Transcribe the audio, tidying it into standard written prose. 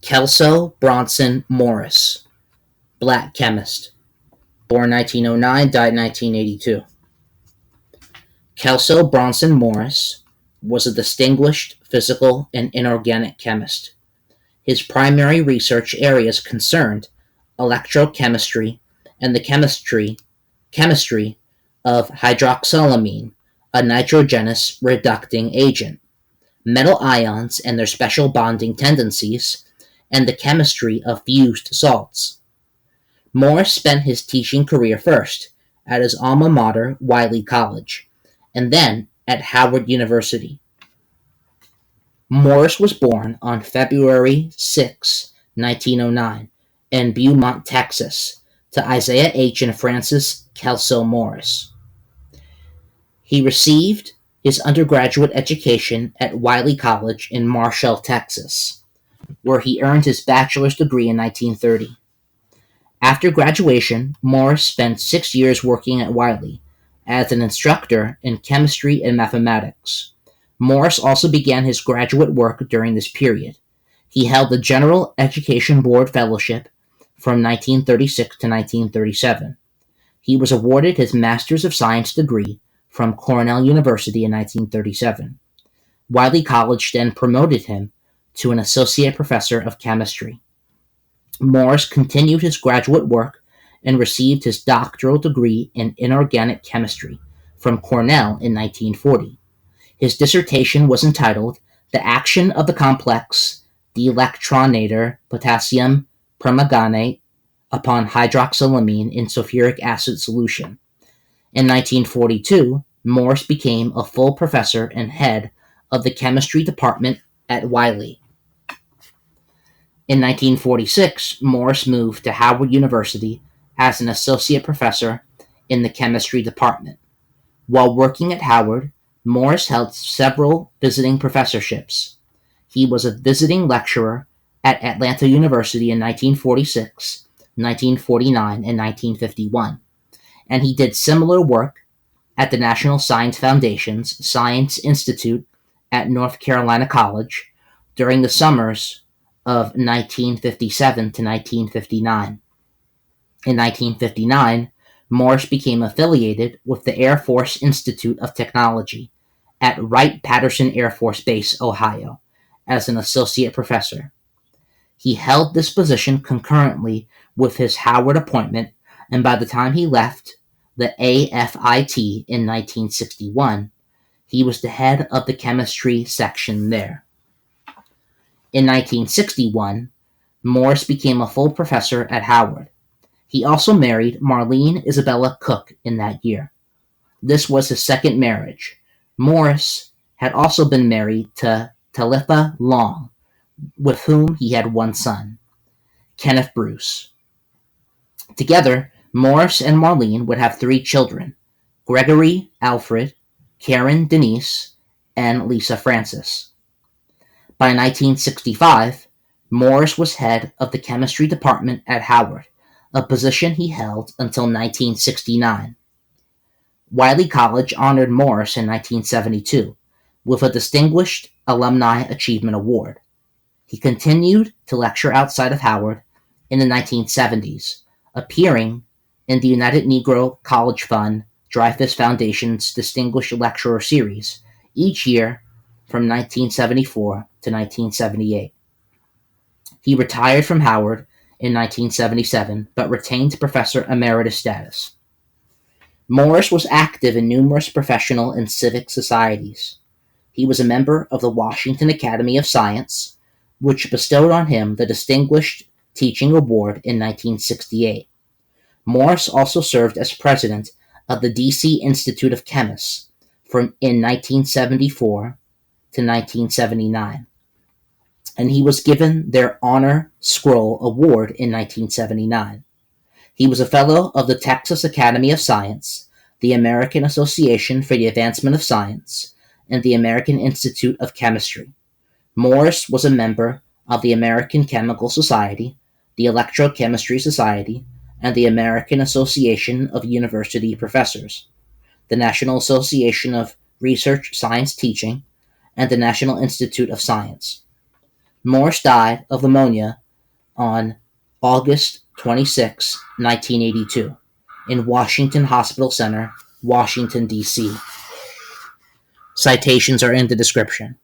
Kelso Bronson Morris, black chemist. Born 1909, died 1982. Kelso Bronson Morris was a distinguished physical and inorganic chemist. His primary research areas concerned electrochemistry and the chemistry of hydroxylamine, a nitrogenous reducting agent, metal ions and their special bonding tendencies, and the chemistry of fused salts. Morris spent his teaching career first at his alma mater, Wiley College, and then at Howard University. Morris was born on February 6, 1909, in Beaumont, Texas, to Isaiah H. and Frances Kelso Morris. He received his undergraduate education at Wiley College in Marshall, Texas, where he earned his bachelor's degree in 1930. After graduation, Morris spent 6 years working at Wiley as an instructor in chemistry and mathematics. Morris also began his graduate work during this period. He held the General Education Board Fellowship from 1936 to 1937. He was awarded his Master's of Science degree from Cornell University in 1937. Wiley College then promoted him to an associate professor of chemistry. Morris continued his graduate work and received his doctoral degree in inorganic chemistry from Cornell in 1940. His dissertation was entitled "The Action of the Complex Deelectronator Potassium Permanganate upon Hydroxylamine in Sulfuric Acid Solution." In 1942, Morris became a full professor and head of the chemistry department at Wiley. In 1946, Morris moved to Howard University as an associate professor in the chemistry department. While working at Howard, Morris held several visiting professorships. He was a visiting lecturer at Atlanta University in 1946, 1949, and 1951, and he did similar work at the National Science Foundation's Science Institute at North Carolina College during the summers of 1957 to 1959. In 1959, Morris became affiliated with the Air Force Institute of Technology at Wright-Patterson Air Force Base, Ohio, as an associate professor. He held this position concurrently with his Howard appointment, and by the time he left the AFIT in 1961, he was the head of the chemistry section there. In 1961, Morris became a full professor at Howard. He also married Marlene Isabella Cook in that year. This was his second marriage. Morris had also been married to Talitha Long, with whom he had one son, Kenneth Bruce. Together, Morris and Marlene would have 3 children: Gregory Alfred, Karen Denise, and Lisa Francis. By 1965, Morris was head of the chemistry department at Howard, a position he held until 1969. Wiley College honored Morris in 1972 with a Distinguished Alumni Achievement Award. He continued to lecture outside of Howard in the 1970s, appearing in the United Negro College Fund Dreyfus Foundation's Distinguished Lecturer Series each year from 1974 to 1978. He retired from Howard in 1977, but retained professor emeritus status. Morris was active in numerous professional and civic societies. He was a member of the Washington Academy of Science, which bestowed on him the Distinguished Teaching Award in 1968. Morris also served as president of the D.C. Institute of Chemists in 1974 to 1979, and he was given their Honor Scroll Award in 1979. He was a fellow of the Texas Academy of Science, the American Association for the Advancement of Science, and the American Institute of Chemistry. Morris was a member of the American Chemical Society, the Electrochemistry Society, and the American Association of University Professors, the National Association of Research Science Teaching, and the National Institute of Science. Morris died of pneumonia on August 26, 1982, in Washington Hospital Center, Washington, D.C. Citations are in the description.